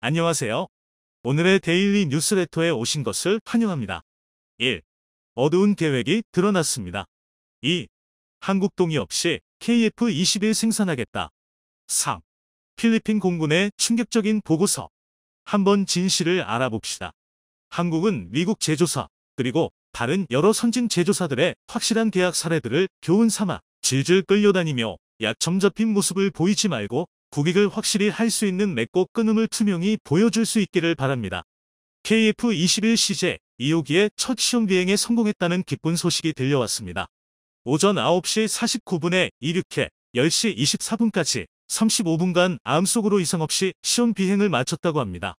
안녕하세요. 오늘의 데일리 뉴스레터에 오신 것을 환영합니다. 1. 어두운 계획이 드러났습니다. 2. 한국 동의 없이 KF-21 생산하겠다. 3. 필리핀 공군의 충격적인 보고서. 한번 진실을 알아봅시다. 한국은 미국 제조사, 그리고 다른 여러 선진 제조사들의 확실한 계약 사례들을 교훈 삼아 질질 끌려다니며 약점 잡힌 모습을 보이지 말고 국익을 확실히 할 수 있는 맺고 끊음을 투명히 보여줄 수 있기를 바랍니다. KF-21 CJ-2호기의 첫 시험 비행에 성공했다는 기쁜 소식이 들려왔습니다. 오전 9시 49분에 이륙해 10시 24분까지 35분간 마음속으로 이상 없이 시험 비행을 마쳤다고 합니다.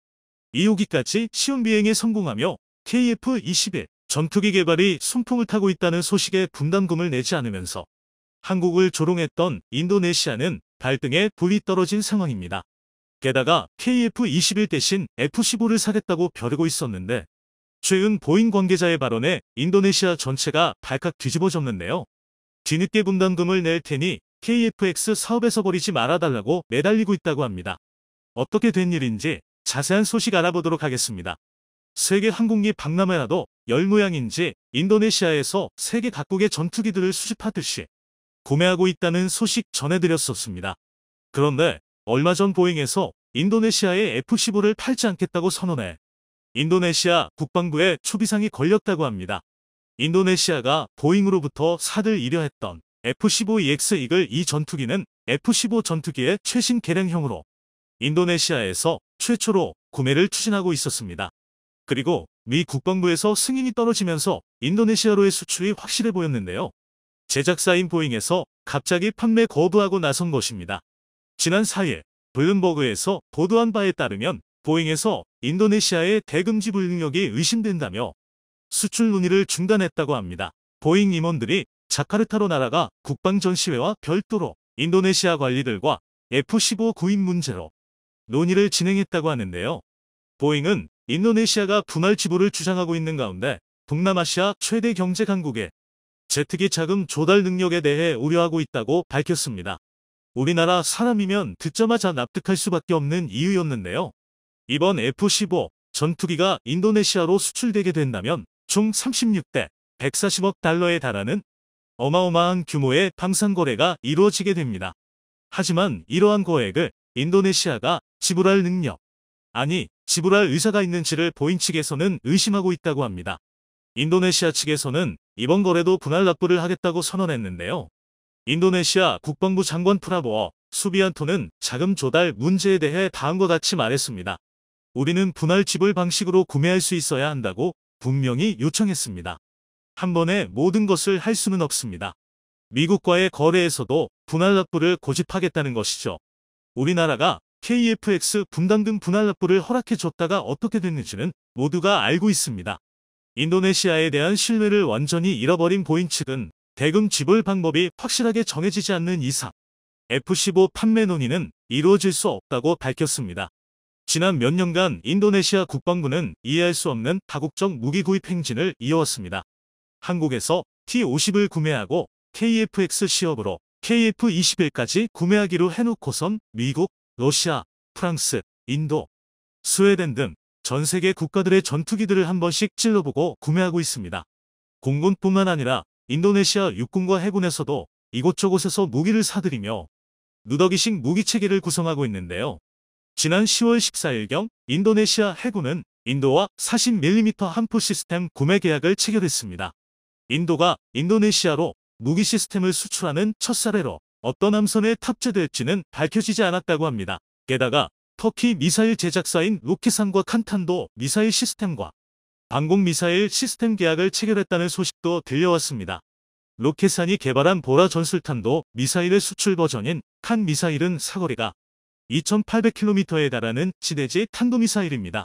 2호기까지 시험 비행에 성공하며 KF-21 전투기 개발이 순풍을 타고 있다는 소식에 분담금을 내지 않으면서 한국을 조롱했던 인도네시아는 발등에 불이 떨어진 상황입니다. 게다가 KF-21 대신 F-15를 사겠다고 벼르고 있었는데 최근 보잉 관계자의 발언에 인도네시아 전체가 발칵 뒤집어졌는데요. 뒤늦게 분담금을 낼 테니 KF-X 사업에서 버리지 말아달라고 매달리고 있다고 합니다. 어떻게 된 일인지 자세한 소식 알아보도록 하겠습니다. 세계 항공기 박람회라도 열 모양인지 인도네시아에서 세계 각국의 전투기들을 수집하듯이 구매하고 있다는 소식 전해드렸었습니다. 그런데 얼마 전 보잉에서 인도네시아에 F-15를 팔지 않겠다고 선언해 인도네시아 국방부에 초비상이 걸렸다고 합니다. 인도네시아가 보잉으로부터 사들 이려했던 F-15EX 이글 이 전투기는 F-15 전투기의 최신 개량형으로 인도네시아에서 최초로 구매를 추진하고 있었습니다. 그리고 미 국방부에서 승인이 떨어지면서 인도네시아로의 수출이 확실해 보였는데요. 제작사인 보잉에서 갑자기 판매 거부하고 나선 것입니다. 지난 4일 블룸버그에서 보도한 바에 따르면 보잉에서 인도네시아의 대금지 불능력이 의심된다며 수출 논의를 중단했다고 합니다. 보잉 임원들이 자카르타로 날아가 국방전시회와 별도로 인도네시아 관리들과 F-15 구입 문제로 논의를 진행했다고 하는데요. 보잉은 인도네시아가 분할 지불을 주장하고 있는 가운데 동남아시아 최대 경제 강국의 제트기 자금 조달 능력에 대해 우려하고 있다고 밝혔습니다. 우리나라 사람이면 듣자마자 납득할 수밖에 없는 이유였는데요. 이번 F-15 전투기가 인도네시아로 수출되게 된다면 총 36대 140억 달러에 달하는 어마어마한 규모의 방산 거래가 이루어지게 됩니다. 하지만 이러한 거액을 인도네시아가 지불할 능력, 아니 지불할 의사가 있는지를 보잉 측에서는 의심하고 있다고 합니다. 인도네시아 측에서는 이번 거래도 분할 납부를 하겠다고 선언했는데요. 인도네시아 국방부 장관 프라보어 수비안토는 자금 조달 문제에 대해 다음과 같이 말했습니다. 우리는 분할 지불 방식으로 구매할 수 있어야 한다고 분명히 요청했습니다. 한 번에 모든 것을 할 수는 없습니다. 미국과의 거래에서도 분할 납부를 고집하겠다는 것이죠. 우리나라가 KF-X 분담금 분할 납부를 허락해줬다가 어떻게 됐는지는 모두가 알고 있습니다. 인도네시아에 대한 신뢰를 완전히 잃어버린 보잉 측은 대금 지불 방법이 확실하게 정해지지 않는 이상 F-15 판매 논의는 이루어질 수 없다고 밝혔습니다. 지난 몇 년간 인도네시아 국방부는 이해할 수 없는 다국적 무기 구입 행진을 이어왔습니다. 한국에서 T-50을 구매하고 KF-X 시업으로 KF-21까지 구매하기로 해놓고선 미국, 러시아, 프랑스, 인도, 스웨덴 등 전 세계 국가들의 전투기들을 한 번씩 찔러보고 구매하고 있습니다. 공군뿐만 아니라 인도네시아 육군과 해군에서도 이곳저곳에서 무기를 사들이며 누더기식 무기체계를 구성하고 있는데요. 지난 10월 14일경 인도네시아 해군은 인도와 40mm 함포 시스템 구매 계약을 체결했습니다. 인도가 인도네시아로 무기 시스템을 수출하는 첫 사례로 어떤 함선에 탑재될지는 밝혀지지 않았다고 합니다. 게다가 터키 미사일 제작사인 로켓산과 칸탄도 미사일 시스템과 방공 미사일 시스템 계약을 체결했다는 소식도 들려왔습니다. 로켓산이 개발한 보라 전술탄도 미사일의 수출 버전인 칸 미사일은 사거리가 2,800km에 달하는 지대지 탄도미사일입니다.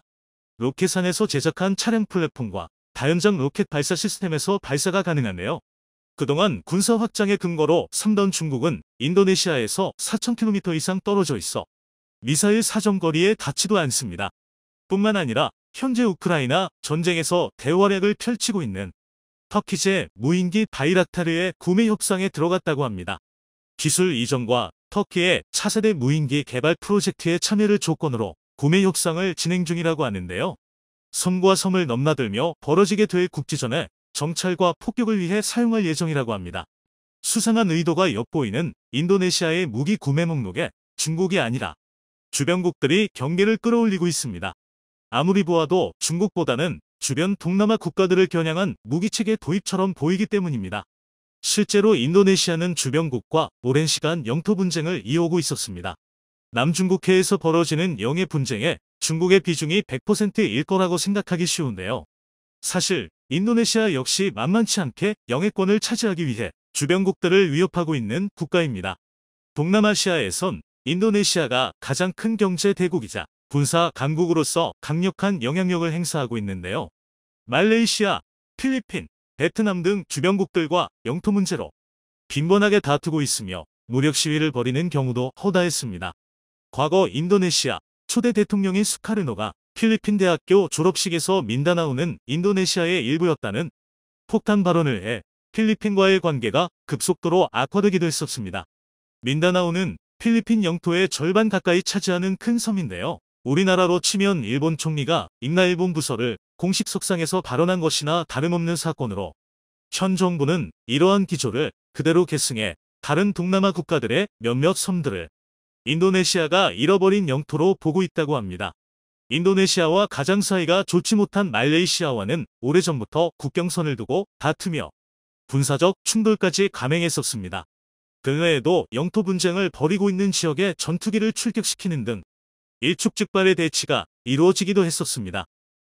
로켓산에서 제작한 차량 플랫폼과 다연장 로켓 발사 시스템에서 발사가 가능한데요. 그동안 군사 확장의 근거로 삼던 중국은 인도네시아에서 4,000km 이상 떨어져 있어 미사일 사정거리에 닿지도 않습니다. 뿐만 아니라 현재 우크라이나 전쟁에서 대활약을 펼치고 있는 터키제 무인기 바이락타르의 구매 협상에 들어갔다고 합니다. 기술 이전과 터키의 차세대 무인기 개발 프로젝트에 참여를 조건으로 구매 협상을 진행 중이라고 하는데요. 섬과 섬을 넘나들며 벌어지게 될 국지전에 정찰과 폭격을 위해 사용할 예정이라고 합니다. 수상한 의도가 엿보이는 인도네시아의 무기 구매 목록에 중국이 아니라 주변국들이 경계를 끌어올리고 있습니다. 아무리 보아도 중국보다는 주변 동남아 국가들을 겨냥한 무기체계 도입처럼 보이기 때문입니다. 실제로 인도네시아는 주변국과 오랜 시간 영토 분쟁을 이어오고 있었습니다. 남중국해에서 벌어지는 영해 분쟁에 중국의 비중이 100%일 거라고 생각하기 쉬운데요. 사실 인도네시아 역시 만만치 않게 영해권을 차지하기 위해 주변국들을 위협하고 있는 국가입니다. 동남아시아에선 인도네시아가 가장 큰 경제 대국이자 군사 강국으로서 강력한 영향력을 행사하고 있는데요. 말레이시아, 필리핀, 베트남 등 주변국들과 영토 문제로 빈번하게 다투고 있으며 무력 시위를 벌이는 경우도 허다했습니다. 과거 인도네시아 초대 대통령인 수카르노가 필리핀 대학교 졸업식에서 민다나오는 인도네시아의 일부였다는 폭탄 발언을 해 필리핀과의 관계가 급속도로 악화되기도 했었습니다. 민다나오는 필리핀 영토의 절반 가까이 차지하는 큰 섬인데요. 우리나라로 치면 일본 총리가 인나일본 부서를 공식 석상에서 발언한 것이나 다름없는 사건으로 현 정부는 이러한 기조를 그대로 계승해 다른 동남아 국가들의 몇몇 섬들을 인도네시아가 잃어버린 영토로 보고 있다고 합니다. 인도네시아와 가장 사이가 좋지 못한 말레이시아와는 오래전부터 국경선을 두고 다투며 군사적 충돌까지 감행했었습니다. 그 외에도 영토 분쟁을 벌이고 있는 지역에 전투기를 출격시키는 등 일촉즉발의 대치가 이루어지기도 했었습니다.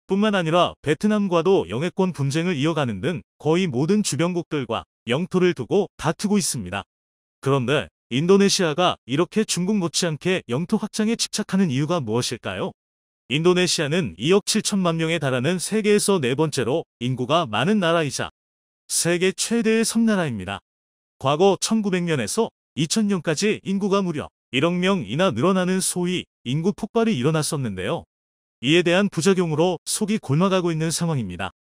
뿐만 아니라 베트남과도 영해권 분쟁을 이어가는 등 거의 모든 주변국들과 영토를 두고 다투고 있습니다. 그런데 인도네시아가 이렇게 중국 못지않게 영토 확장에 집착하는 이유가 무엇일까요? 인도네시아는 2억 7천만 명에 달하는 세계에서 네 번째로 인구가 많은 나라이자 세계 최대의 섬나라입니다. 과거 1900년에서 2000년까지 인구가 무려 1억 명이나 늘어나는 소위 인구 폭발이 일어났었는데요. 이에 대한 부작용으로 속이 골마가고 있는 상황입니다.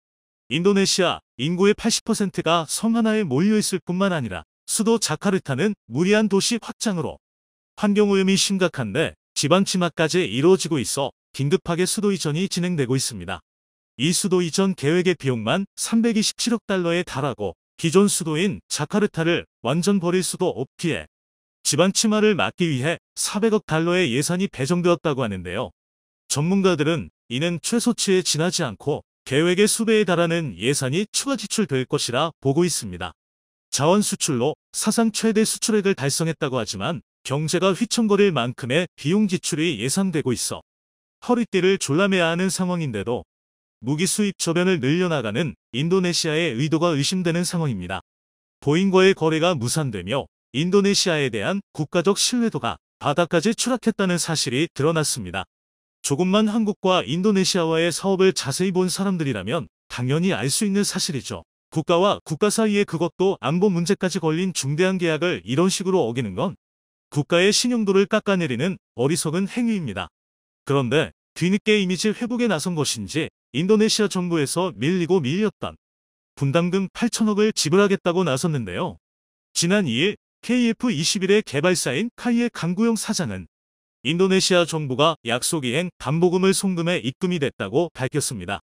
인도네시아 인구의 80%가 섬 하나에 몰려있을 뿐만 아니라 수도 자카르타는 무리한 도시 확장으로 환경오염이 심각한데 지방 침하까지 이루어지고 있어 긴급하게 수도 이전이 진행되고 있습니다. 이 수도 이전 계획의 비용만 327억 달러에 달하고 기존 수도인 자카르타를 완전 버릴 수도 없기에 지방 침하를 막기 위해 400억 달러의 예산이 배정되었다고 하는데요. 전문가들은 이는 최소치에 지나지 않고 계획의 수배에 달하는 예산이 추가 지출될 것이라 보고 있습니다. 자원 수출로 사상 최대 수출액을 달성했다고 하지만 경제가 휘청거릴 만큼의 비용 지출이 예상되고 있어 허리띠를 졸라매야 하는 상황인데도 무기 수입 저변을 늘려나가는 인도네시아의 의도가 의심되는 상황입니다. 보잉과의 거래가 무산되며 인도네시아에 대한 국가적 신뢰도가 바닥까지 추락했다는 사실이 드러났습니다. 조금만 한국과 인도네시아와의 사업을 자세히 본 사람들이라면 당연히 알 수 있는 사실이죠. 국가와 국가 사이에 그것도 안보 문제까지 걸린 중대한 계약을 이런 식으로 어기는 건 국가의 신용도를 깎아내리는 어리석은 행위입니다. 그런데 뒤늦게 이미지 회복에 나선 것인지 인도네시아 정부에서 밀렸던 분담금 8천억을 지불하겠다고 나섰는데요. 지난 2일 KF-21의 개발사인 카이의 강구영 사장은 인도네시아 정부가 약속 이행 담보금을 송금해 입금이 됐다고 밝혔습니다.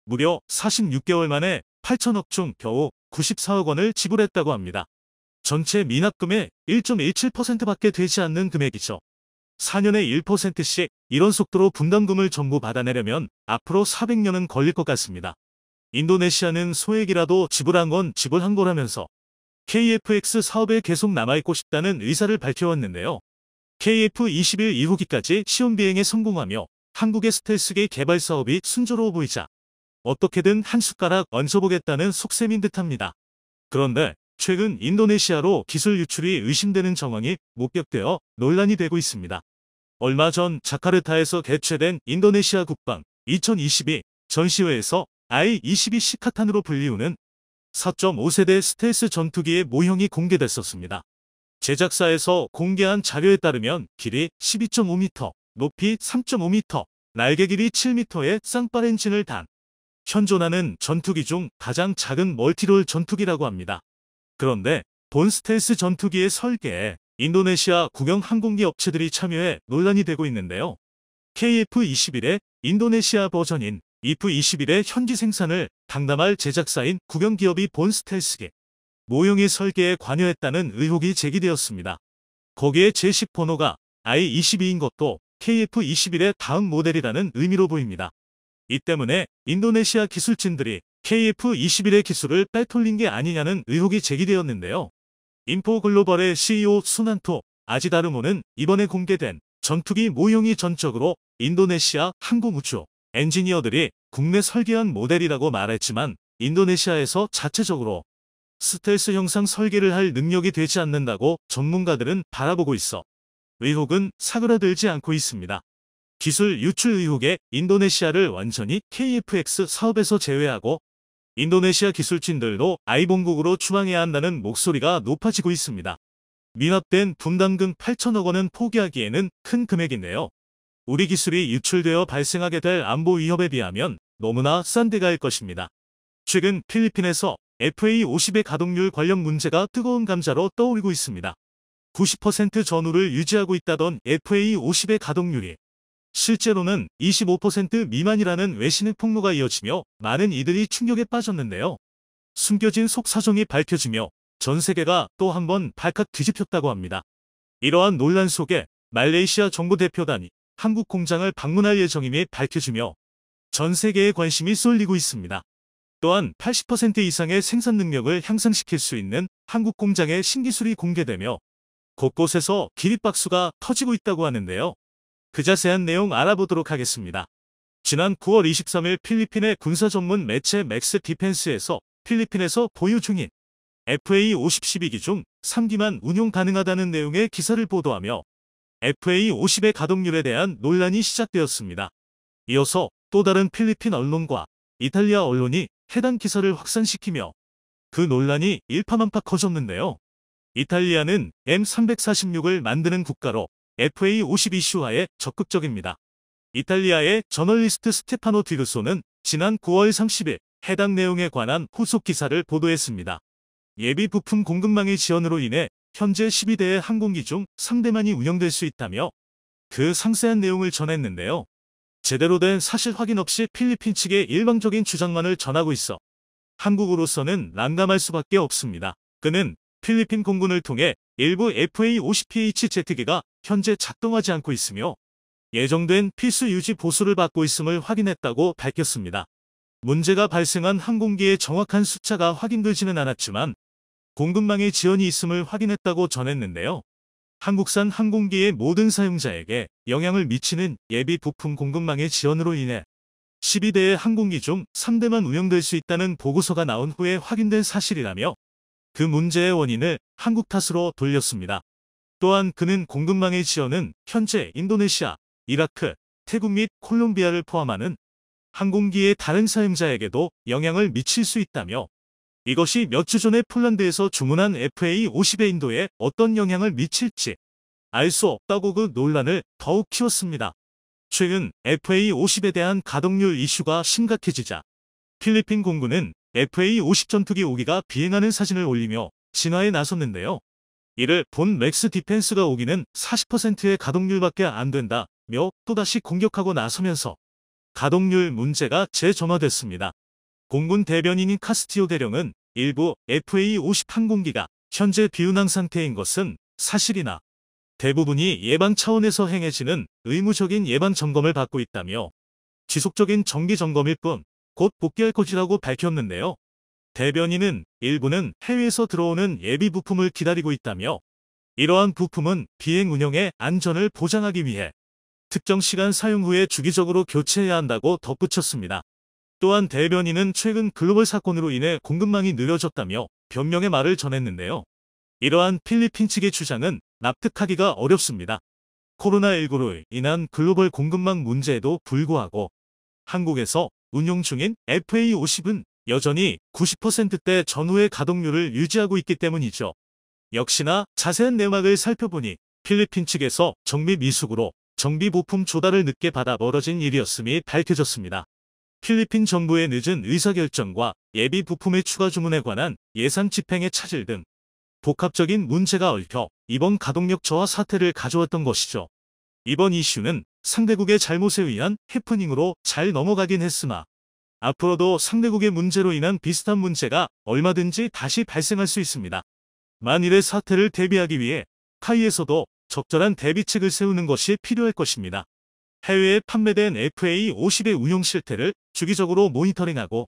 무려 46개월 만에 8천억 중 겨우 94억 원을 지불했다고 합니다. 전체 미납금의 1.17%밖에 되지 않는 금액이죠. 4년에 1%씩 이런 속도로 분담금을 전부 받아내려면 앞으로 400년은 걸릴 것 같습니다. 인도네시아는 소액이라도 지불한 건 지불한 거라면서 KF-X 사업에 계속 남아있고 싶다는 의사를 밝혀왔는데요. KF-21 2호기까지 시험 비행에 성공하며 한국의 스텔스기 개발 사업이 순조로워 보이자 어떻게든 한 숟가락 얹어보겠다는 속셈인 듯합니다. 그런데 최근 인도네시아로 기술 유출이 의심되는 정황이 목격되어 논란이 되고 있습니다. 얼마 전 자카르타에서 개최된 인도네시아 국방 2022 전시회에서 I-22 시카탄으로 불리우는 4.5세대 스텔스 전투기의 모형이 공개됐었습니다. 제작사에서 공개한 자료에 따르면 길이 12.5m, 높이 3.5m, 날개 길이 7m의 쌍발 엔진을 단 현존하는 전투기 중 가장 작은 멀티롤 전투기라고 합니다. 그런데 본 스텔스 전투기의 설계에 인도네시아 국영 항공기 업체들이 참여해 논란이 되고 있는데요. KF-21의 인도네시아 버전인 EF-21의 현지 생산을 당담할 제작사인 국영기업이 본 스텔스기 모형의 설계에 관여했다는 의혹이 제기되었습니다. 거기에 제식 번호가 I-22인 것도 KF-21의 다음 모델이라는 의미로 보입니다. 이 때문에 인도네시아 기술진들이 KF-21의 기술을 빼돌린 게 아니냐는 의혹이 제기되었는데요. 인포글로벌의 CEO 수난토 아지다르모는 이번에 공개된 전투기 모형이 전적으로 인도네시아 항공우주 엔지니어들이 국내 설계한 모델이라고 말했지만 인도네시아에서 자체적으로 스텔스 형상 설계를 할 능력이 되지 않는다고 전문가들은 바라보고 있어 의혹은 사그라들지 않고 있습니다. 기술 유출 의혹에 인도네시아를 완전히 KF-X 사업에서 제외하고 인도네시아 기술진들도 아이본국으로 추방해야 한다는 목소리가 높아지고 있습니다. 미납된 분담금 8천억 원은 포기하기에는 큰 금액인데요. 우리 기술이 유출되어 발생하게 될 안보 위협에 비하면 너무나 싼 데가일 것입니다. 최근 필리핀에서 FA-50의 가동률 관련 문제가 뜨거운 감자로 떠오르고 있습니다. 90% 전후를 유지하고 있다던 FA-50의 가동률이 실제로는 25% 미만이라는 외신의 폭로가 이어지며 많은 이들이 충격에 빠졌는데요. 숨겨진 속사정이 밝혀지며 전 세계가 또 한 번 발칵 뒤집혔다고 합니다. 이러한 논란 속에 말레이시아 정부 대표단이 한국 공장을 방문할 예정임이 밝혀지며 전 세계의 관심이 쏠리고 있습니다. 또한 80% 이상의 생산 능력을 향상시킬 수 있는 한국 공장의 신기술이 공개되며 곳곳에서 기립박수가 터지고 있다고 하는데요. 그 자세한 내용 알아보도록 하겠습니다. 지난 9월 23일 필리핀의 군사 전문 매체 맥스 디펜스에서 필리핀에서 보유 중인 FA-50 12기 중 3기만 운용 가능하다는 내용의 기사를 보도하며 FA-50의 가동률에 대한 논란이 시작되었습니다. 이어서 또 다른 필리핀 언론과 이탈리아 언론이 해당 기사를 확산시키며 그 논란이 일파만파 커졌는데요. 이탈리아는 M346을 만드는 국가로 FA-50 이슈화에 적극적입니다. 이탈리아의 저널리스트 스테파노 디르소는 지난 9월 30일 해당 내용에 관한 후속 기사를 보도했습니다. 예비 부품 공급망의 지연으로 인해 현재 12대의 항공기 중 3대만이 운영될 수 있다며 그 상세한 내용을 전했는데요. 제대로 된 사실 확인 없이 필리핀 측의 일방적인 주장만을 전하고 있어 한국으로서는 난감할 수밖에 없습니다. 그는 필리핀 공군을 통해 일부 FA-50PH 제트기가 현재 작동하지 않고 있으며 예정된 필수 유지 보수를 받고 있음을 확인했다고 밝혔습니다. 문제가 발생한 항공기의 정확한 숫자가 확인되지는 않았지만 공급망에 지연이 있음을 확인했다고 전했는데요. 한국산 항공기의 모든 사용자에게 영향을 미치는 예비 부품 공급망의 지연으로 인해 12대의 항공기 중 3대만 운영될 수 있다는 보고서가 나온 후에 확인된 사실이라며 그 문제의 원인을 한국 탓으로 돌렸습니다. 또한 그는 공급망의 지연은 현재 인도네시아, 이라크, 태국 및 콜롬비아를 포함하는 항공기의 다른 사용자에게도 영향을 미칠 수 있다며 이것이 몇 주 전에 폴란드에서 주문한 FA-50의 인도에 어떤 영향을 미칠지 알 수 없다고 그 논란을 더욱 키웠습니다. 최근 FA-50에 대한 가동률 이슈가 심각해지자 필리핀 공군은 FA-50 전투기 5기가 비행하는 사진을 올리며 진화에 나섰는데요. 이를 본 맥스 디펜스가 5기는 40%의 가동률밖에 안 된다며 또다시 공격하고 나서면서 가동률 문제가 재점화됐습니다. 공군 대변인인 카스티오 대령은 일부 FA-50 항공기가 현재 비운항 상태인 것은 사실이나 대부분이 예방 차원에서 행해지는 의무적인 예방 점검을 받고 있다며 지속적인 정기 점검일 뿐 곧 복귀할 것이라고 밝혔는데요. 대변인은 일부는 해외에서 들어오는 예비 부품을 기다리고 있다며 이러한 부품은 비행 운영의 안전을 보장하기 위해 특정 시간 사용 후에 주기적으로 교체해야 한다고 덧붙였습니다. 또한 대변인은 최근 글로벌 사건으로 인해 공급망이 느려졌다며 변명의 말을 전했는데요. 이러한 필리핀 측의 주장은 납득하기가 어렵습니다. 코로나19로 인한 글로벌 공급망 문제에도 불구하고 한국에서 운용 중인 FA-50은 여전히 90%대 전후의 가동률을 유지하고 있기 때문이죠. 역시나 자세한 내막을 살펴보니 필리핀 측에서 정비 미숙으로 정비 부품 조달을 늦게 받아 벌어진 일이었음이 밝혀졌습니다. 필리핀 정부의 늦은 의사결정과 예비 부품의 추가 주문에 관한 예산 집행의 차질 등 복합적인 문제가 얽혀 이번 가동력 저하 사태를 가져왔던 것이죠. 이번 이슈는 상대국의 잘못에 의한 해프닝으로 잘 넘어가긴 했으나 앞으로도 상대국의 문제로 인한 비슷한 문제가 얼마든지 다시 발생할 수 있습니다. 만일의 사태를 대비하기 위해 카이에서도 적절한 대비책을 세우는 것이 필요할 것입니다. 해외에 판매된 FA50의 운용 실태를 주기적으로 모니터링하고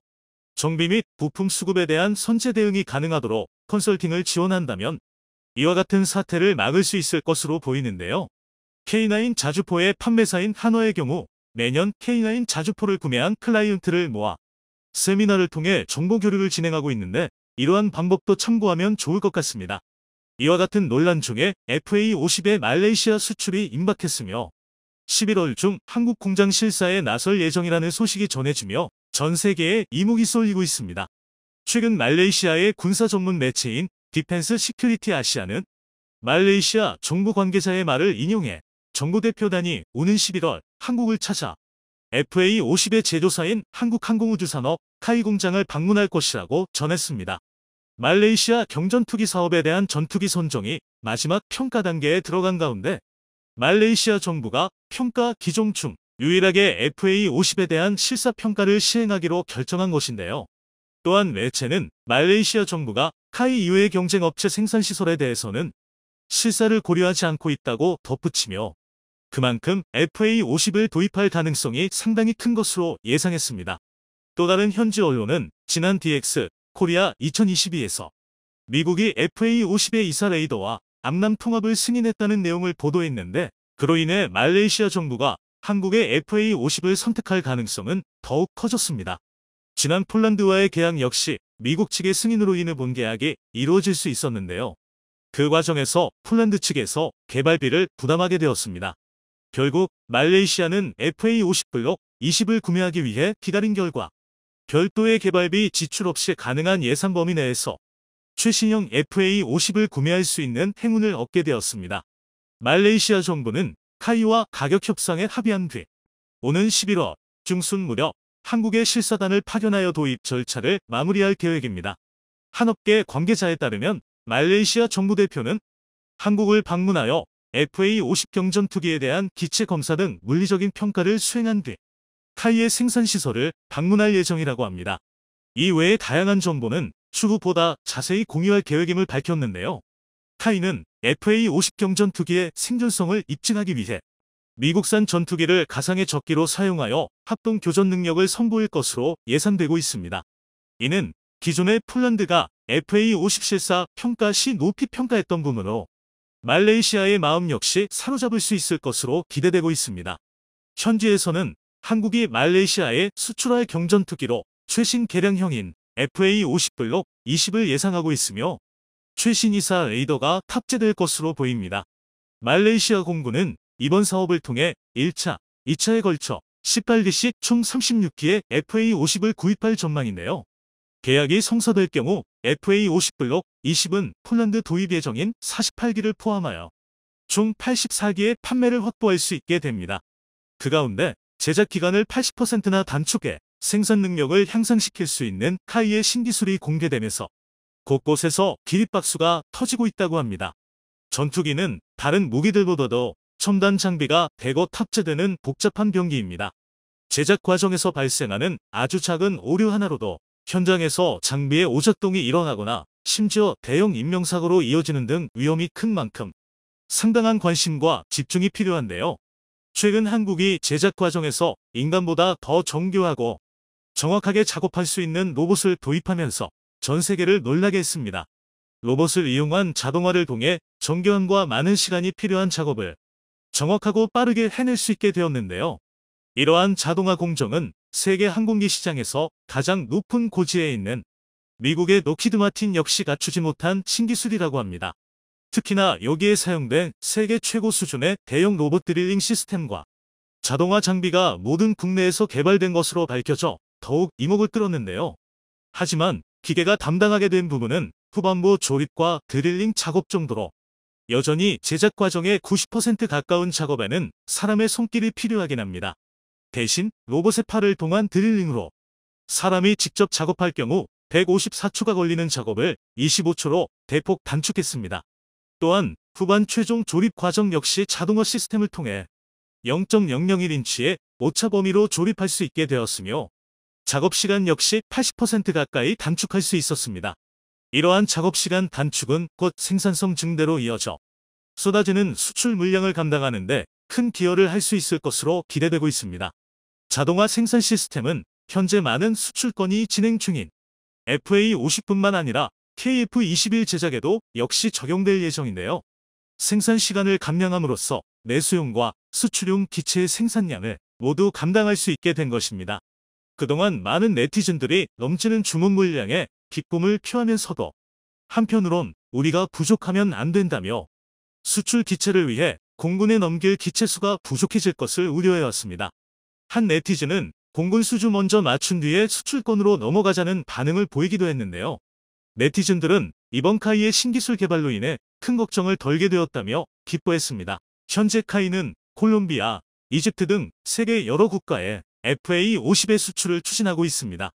정비 및 부품 수급에 대한 선제 대응이 가능하도록 컨설팅을 지원한다면 이와 같은 사태를 막을 수 있을 것으로 보이는데요. K9 자주포의 판매사인 한화의 경우 매년 K9 자주포를 구매한 클라이언트를 모아 세미나를 통해 정보 교류를 진행하고 있는데 이러한 방법도 참고하면 좋을 것 같습니다. 이와 같은 논란 중에 FA50의 말레이시아 수출이 임박했으며 11월 중 한국 공장 실사에 나설 예정이라는 소식이 전해지며 전 세계에 이목이 쏠리고 있습니다. 최근 말레이시아의 군사 전문 매체인 디펜스 시큐리티 아시아는 말레이시아 정부 관계자의 말을 인용해 정부 대표단이 오는 11월 한국을 찾아 FA50의 제조사인 한국항공우주산업 카이 공장을 방문할 것이라고 전했습니다. 말레이시아 경전투기 사업에 대한 전투기 선정이 마지막 평가 단계에 들어간 가운데 말레이시아 정부가 평가 기종 중 유일하게 FA50에 대한 실사평가를 시행하기로 결정한 것인데요. 또한 매체는 말레이시아 정부가 카이 이외의 경쟁업체 생산시설에 대해서는 실사를 고려하지 않고 있다고 덧붙이며 그만큼 FA50을 도입할 가능성이 상당히 큰 것으로 예상했습니다. 또 다른 현지 언론은 지난 DX 코리아 2022에서 미국이 FA50의 이사 레이더와 암남 통합을 승인했다는 내용을 보도했는데 그로 인해 말레이시아 정부가 한국의 FA50을 선택할 가능성은 더욱 커졌습니다. 지난 폴란드와의 계약 역시 미국 측의 승인으로 인해 본계약이 이루어질 수 있었는데요. 그 과정에서 폴란드 측에서 개발비를 부담하게 되었습니다. 결국 말레이시아는 FA50 블록 20을 구매하기 위해 기다린 결과 별도의 개발비 지출 없이 가능한 예산 범위 내에서 최신형 FA50을 구매할 수 있는 행운을 얻게 되었습니다. 말레이시아 정부는 카이와 가격 협상에 합의한 뒤 오는 11월 중순 무렵 한국에 실사단을 파견하여 도입 절차를 마무리할 계획입니다. 한 업계 관계자에 따르면 말레이시아 정부 대표는 한국을 방문하여 FA50 경전투기에 대한 기체 검사 등 물리적인 평가를 수행한 뒤 카이의 생산시설을 방문할 예정이라고 합니다. 이 외에 다양한 정보는 추후 보다 자세히 공유할 계획임을 밝혔는데요. 카이는 FA50 경전투기의 생존성을 입증하기 위해 미국산 전투기를 가상의 적기로 사용하여 합동 교전 능력을 선보일 것으로 예상되고 있습니다. 이는 기존의 폴란드가 FA50 실사 평가 시 높이 평가했던 부분으로 말레이시아의 마음 역시 사로잡을 수 있을 것으로 기대되고 있습니다. 현지에서는 한국이 말레이시아에 수출할 경전투기로 최신 개량형인 FA50 블록 20을 예상하고 있으며 최신 이사 레이더가 탑재될 것으로 보입니다. 말레이시아 공군은 이번 사업을 통해 1차, 2차에 걸쳐 18기씩 총 36기의 FA50을 구입할 전망인데요. 계약이 성사될 경우 FA50 블록 20은 폴란드 도입 예정인 48기를 포함하여 총 84기의 판매를 확보할 수 있게 됩니다. 그 가운데 제작 기간을 80%나 단축해 생산 능력을 향상시킬 수 있는 카이의 신기술이 공개되면서 곳곳에서 기립박수가 터지고 있다고 합니다. 전투기는 다른 무기들보다도 첨단 장비가 대거 탑재되는 복잡한 병기입니다. 제작 과정에서 발생하는 아주 작은 오류 하나로도 현장에서 장비의 오작동이 일어나거나 심지어 대형 인명사고로 이어지는 등 위험이 큰 만큼 상당한 관심과 집중이 필요한데요. 최근 한국이 제작 과정에서 인간보다 더 정교하고 정확하게 작업할 수 있는 로봇을 도입하면서 전 세계를 놀라게 했습니다. 로봇을 이용한 자동화를 통해 정교함과 많은 시간이 필요한 작업을 정확하고 빠르게 해낼 수 있게 되었는데요. 이러한 자동화 공정은 세계 항공기 시장에서 가장 높은 고지에 있는 미국의 록히드 마틴 역시 갖추지 못한 신기술이라고 합니다. 특히나 여기에 사용된 세계 최고 수준의 대형 로봇 드릴링 시스템과 자동화 장비가 모든 국내에서 개발된 것으로 밝혀져 더욱 이목을 끌었는데요. 하지만 기계가 담당하게 된 부분은 후반부 조립과 드릴링 작업 정도로 여전히 제작 과정의 90% 가까운 작업에는 사람의 손길이 필요하긴 합니다. 대신 로봇의 팔을 통한 드릴링으로 사람이 직접 작업할 경우 154초가 걸리는 작업을 25초로 대폭 단축했습니다. 또한 후반 최종 조립 과정 역시 자동화 시스템을 통해 0.001인치의 오차 범위로 조립할 수 있게 되었으며 작업시간 역시 80% 가까이 단축할 수 있었습니다. 이러한 작업시간 단축은 곧 생산성 증대로 이어져 쏟아지는 수출 물량을 감당하는 데 큰 기여를 할 수 있을 것으로 기대되고 있습니다. 자동화 생산 시스템은 현재 많은 수출 건이 진행 중인 FA50뿐만 아니라 KF21 제작에도 역시 적용될 예정인데요. 생산 시간을 감량함으로써 내수용과 수출용 기체의 생산량을 모두 감당할 수 있게 된 것입니다. 그동안 많은 네티즌들이 넘치는 주문 물량에 기쁨을 표하면서도 한편으론 우리가 부족하면 안 된다며 수출 기체를 위해 공군에 넘길 기체 수가 부족해질 것을 우려해왔습니다. 한 네티즌은 공군 수주 먼저 맞춘 뒤에 수출권으로 넘어가자는 반응을 보이기도 했는데요. 네티즌들은 이번 카이의 신기술 개발로 인해 큰 걱정을 덜게 되었다며 기뻐했습니다. 현재 카이는 콜롬비아, 이집트 등 세계 여러 국가에 FA50의 수출을 추진하고 있습니다.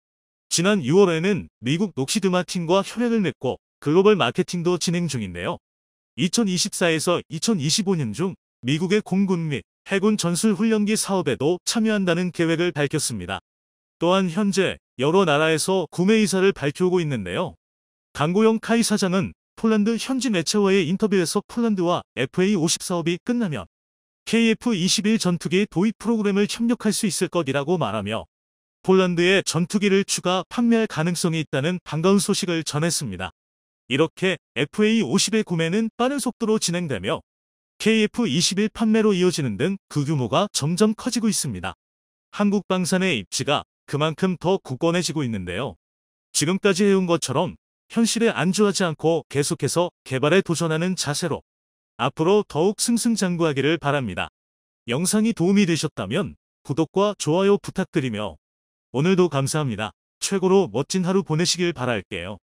지난 6월에는 미국 록시드 마틴과 협약을 맺고 글로벌 마케팅도 진행 중인데요. 2024에서 2025년 중 미국의 공군 및 해군 전술훈련기 사업에도 참여한다는 계획을 밝혔습니다. 또한 현재 여러 나라에서 구매 의사를 밝히고 있는데요. 강고영 카이 사장은 폴란드 현지 매체와의 인터뷰에서 폴란드와 FA50 사업이 끝나면 KF21 전투기 도입 프로그램을 협력할 수 있을 것이라고 말하며 폴란드에 전투기를 추가 판매할 가능성이 있다는 반가운 소식을 전했습니다. 이렇게 FA50의 구매는 빠른 속도로 진행되며 KF21 판매로 이어지는 등 그 규모가 점점 커지고 있습니다. 한국 방산의 입지가 그만큼 더 굳건해지고 있는데요. 지금까지 해온 것처럼 현실에 안주하지 않고 계속해서 개발에 도전하는 자세로 앞으로 더욱 승승장구하기를 바랍니다. 영상이 도움이 되셨다면 구독과 좋아요 부탁드리며 오늘도 감사합니다. 최고로 멋진 하루 보내시길 바랄게요.